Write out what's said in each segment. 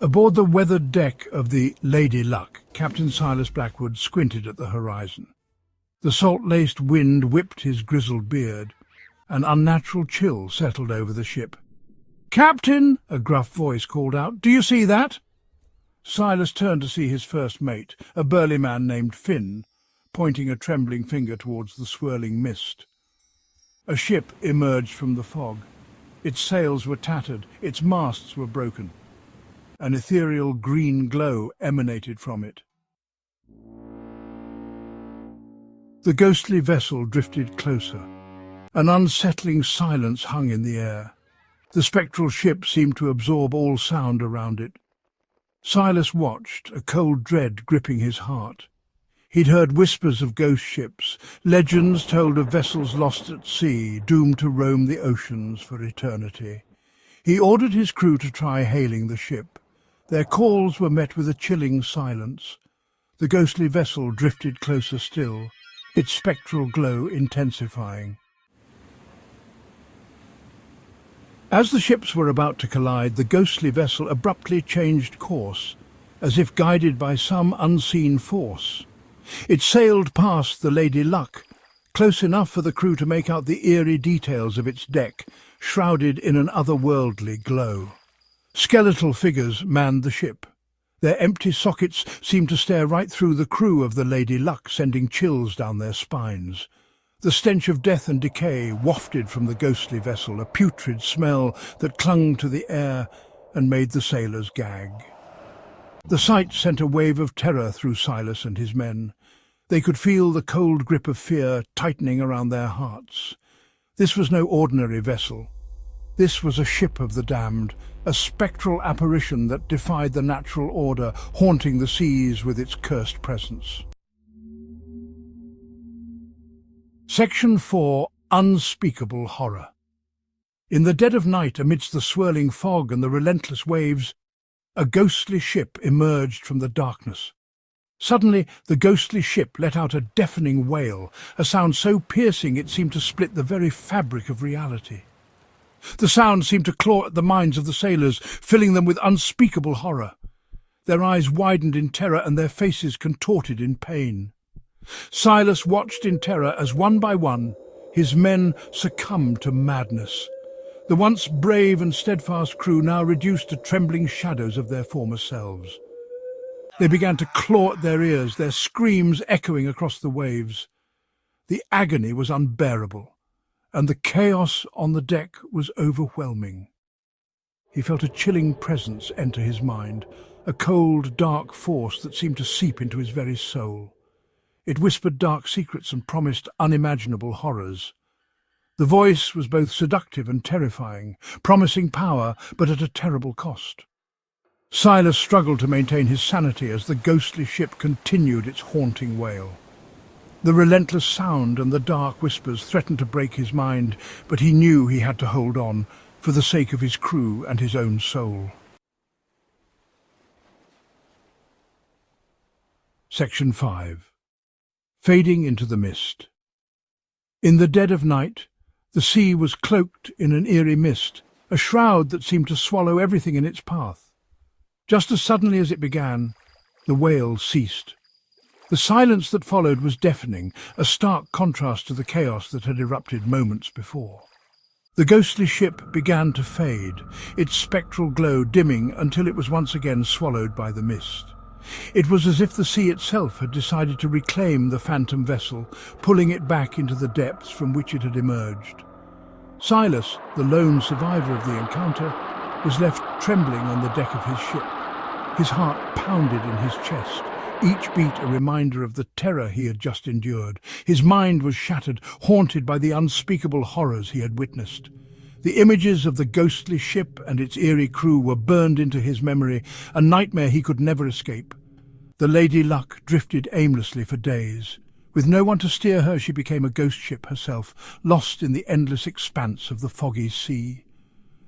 Aboard the weathered deck of the Lady Luck, Captain Silas Blackwood squinted at the horizon. The salt-laced wind whipped his grizzled beard. An unnatural chill settled over the ship. "Captain!" a gruff voice called out. "Do you see that?" Silas turned to see his first mate, a burly man named Finn, pointing a trembling finger towards the swirling mist. A ship emerged from the fog. Its sails were tattered, its masts were broken. An ethereal green glow emanated from it. The ghostly vessel drifted closer. An unsettling silence hung in the air. The spectral ship seemed to absorb all sound around it. Silas watched, a cold dread gripping his heart. He'd heard whispers of ghost ships. Legends told of vessels lost at sea, doomed to roam the oceans for eternity. He ordered his crew to try hailing the ship. Their calls were met with a chilling silence. The ghostly vessel drifted closer still, its spectral glow intensifying. As the ships were about to collide, the ghostly vessel abruptly changed course, as if guided by some unseen force. It sailed past the Lady Luck, close enough for the crew to make out the eerie details of its deck, shrouded in an otherworldly glow. Skeletal figures manned the ship. Their empty sockets seemed to stare right through the crew of the Lady Luck, sending chills down their spines. The stench of death and decay wafted from the ghostly vessel, a putrid smell that clung to the air and made the sailors gag. The sight sent a wave of terror through Silas and his men. They could feel the cold grip of fear tightening around their hearts. This was no ordinary vessel. This was a ship of the damned, a spectral apparition that defied the natural order, haunting the seas with its cursed presence. Section 4. Unspeakable Horror. In the dead of night, amidst the swirling fog and the relentless waves, a ghostly ship emerged from the darkness. Suddenly, the ghostly ship let out a deafening wail, a sound so piercing it seemed to split the very fabric of reality. The sound seemed to claw at the minds of the sailors, filling them with unspeakable horror. Their eyes widened in terror and their faces contorted in pain. Silas watched in terror as one by one his men succumbed to madness. The once brave and steadfast crew now reduced to trembling shadows of their former selves. They began to claw at their ears, their screams echoing across the waves. The agony was unbearable, and the chaos on the deck was overwhelming. He felt a chilling presence enter his mind, a cold, dark force that seemed to seep into his very soul. It whispered dark secrets and promised unimaginable horrors. The voice was both seductive and terrifying, promising power, but at a terrible cost. Silas struggled to maintain his sanity as the ghostly ship continued its haunting wail. The relentless sound and the dark whispers threatened to break his mind, but he knew he had to hold on, for the sake of his crew and his own soul. Section 5. Fading into the mist. In the dead of night, the sea was cloaked in an eerie mist, a shroud that seemed to swallow everything in its path. Just as suddenly as it began, the wail ceased. The silence that followed was deafening, a stark contrast to the chaos that had erupted moments before. The ghostly ship began to fade, its spectral glow dimming until it was once again swallowed by the mist. It was as if the sea itself had decided to reclaim the phantom vessel, pulling it back into the depths from which it had emerged. Silas, the lone survivor of the encounter, was left trembling on the deck of his ship. His heart pounded in his chest, each beat a reminder of the terror he had just endured. His mind was shattered, haunted by the unspeakable horrors he had witnessed. The images of the ghostly ship and its eerie crew were burned into his memory, a nightmare he could never escape. The Lady Luck drifted aimlessly for days. With no one to steer her, she became a ghost ship herself, lost in the endless expanse of the foggy sea.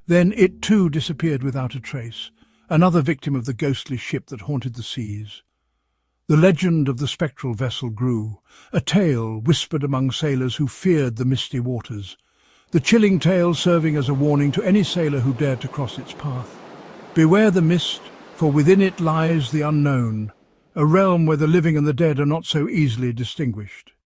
Then it too disappeared without a trace, another victim of the ghostly ship that haunted the seas. The legend of the spectral vessel grew, a tale whispered among sailors who feared the misty waters, the chilling tale serving as a warning to any sailor who dared to cross its path. Beware the mist, for within it lies the unknown, a realm where the living and the dead are not so easily distinguished.